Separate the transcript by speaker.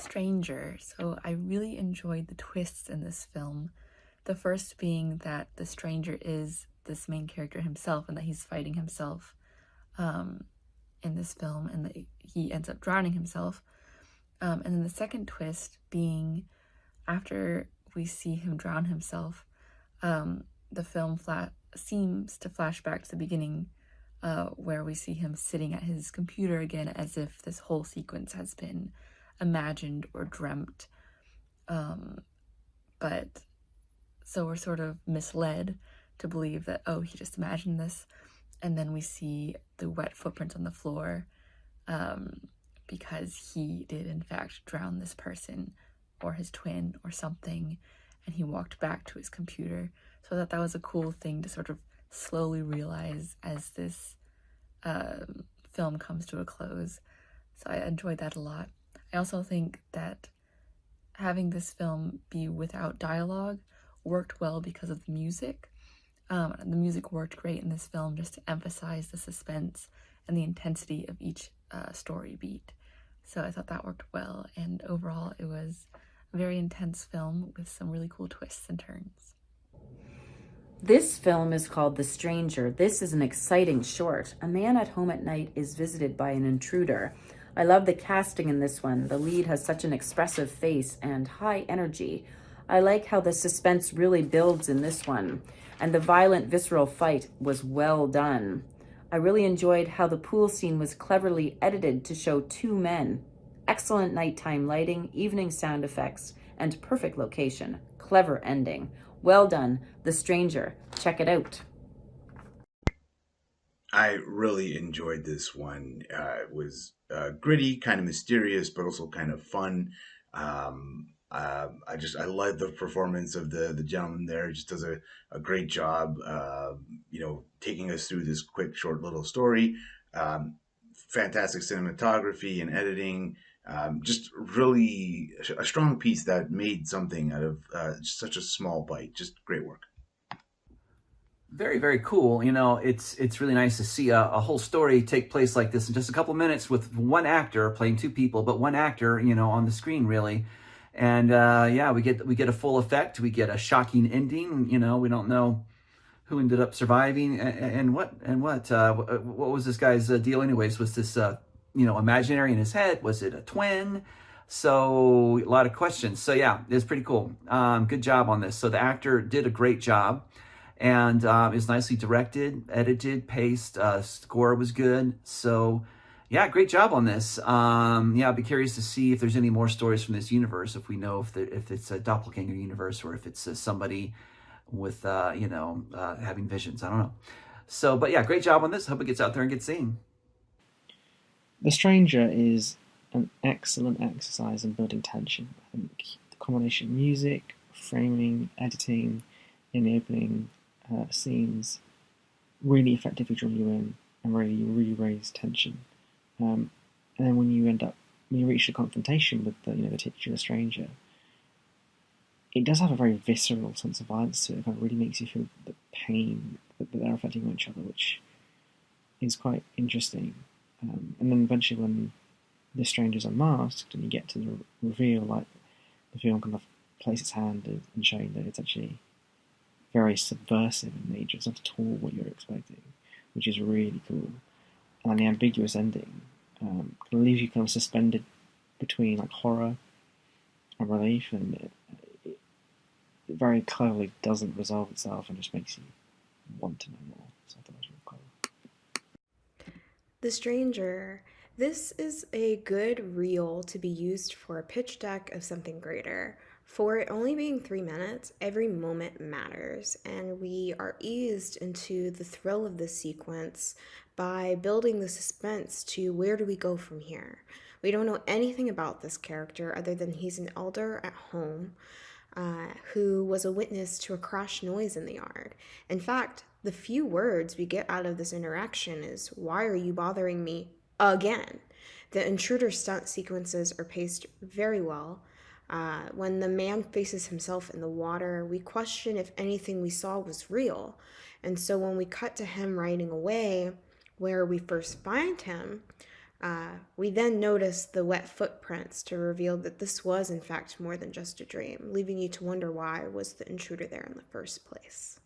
Speaker 1: Stranger. So I really enjoyed the twists in this film. The first being that the stranger is this main character himself and that he's fighting himself um, in this film and that he ends up drowning himself. And then the second twist being after we see him drown himself, the film seems to flash back to the beginning where we see him sitting at his computer again as if this whole sequence has been imagined or dreamt. But so we're sort of misled to believe that, oh, he just imagined this. And then we see the wet footprints on the floor because he did, in fact, drown this person or his twin or something. And he walked back to his computer. So I thought that was a cool thing to sort of slowly realize as this film comes to a close. So I enjoyed that a lot. I also think that having this film be without dialogue worked well because of the music. The music worked great in this film just to emphasize the suspense and the intensity of each story beat. So I thought that worked well, and overall it was a very intense film with some really cool twists and turns.
Speaker 2: This film is called The Stranger. This is an exciting short. A man at home at night is visited by an intruder. I love the casting in this one. The lead has such an expressive face and high energy. I like how the suspense really builds in this one, and the violent, visceral fight was well done. I really enjoyed how the pool scene was cleverly edited to show two men. Excellent nighttime lighting, evening sound effects, and perfect location. Clever ending. Well done. The Stranger. Check it out.
Speaker 3: I really enjoyed this one. It was gritty, kind of mysterious, but also kind of fun. I love the performance of the gentleman there. He just does a great job, taking us through this quick, short little story. Fantastic cinematography and editing. Just really a strong piece that made something out of such a small bite. Just great work.
Speaker 4: Very, very cool. It's really nice to see a whole story take place like this in just a couple minutes with one actor playing two people, but one actor, on the screen really. And yeah, we get a full effect. We get a shocking ending. We don't know who ended up surviving and what was this guy's deal anyways? Was this imaginary in his head? Was it a twin? So a lot of questions. So yeah, it's pretty cool. Good job on this. So the actor did a great job. And it was nicely directed, edited, paced, score was good. So yeah, great job on this. Yeah, I'll be curious to see if there's any more stories from this universe, if we know if it's a doppelganger universe or if it's somebody with, having visions. I don't know. So, but yeah, great job on this. Hope it gets out there and gets seen.
Speaker 5: The Stranger is an excellent exercise in building tension. I think the combination of music, framing, editing in the opening scenes really effectively draw you in and really raise tension. And then when you reach the confrontation with the titular stranger, it does have a very visceral sense of violence to it. It kind of really makes you feel the pain that they're affecting each other, which is quite interesting. And then eventually when the stranger's unmasked and you get to the reveal, like the film kind of places its hand and showing that it's actually very subversive in nature. It's not at all what you're expecting, which is really cool. And the ambiguous ending kind of leaves you kind of suspended between like horror and relief, and it very cleverly doesn't resolve itself and just makes you want to know more. So I thought that was really cool.
Speaker 6: The Stranger. This is a good reel to be used for a pitch deck of something greater. For it only being 3 minutes, every moment matters, and we are eased into the thrill of this sequence by building the suspense to where do we go from here. We don't know anything about this character other than he's an elder at home who was a witness to a crash noise in the yard. In fact, the few words we get out of this interaction is, "Why are you bothering me again?" The intruder stunt sequences are paced very well. When the man faces himself in the water, we question if anything we saw was real. And so when we cut to him riding away, where we first find him, We then notice the wet footprints to reveal that this was, in fact, more than just a dream, leaving you to wonder why was the intruder there in the first place.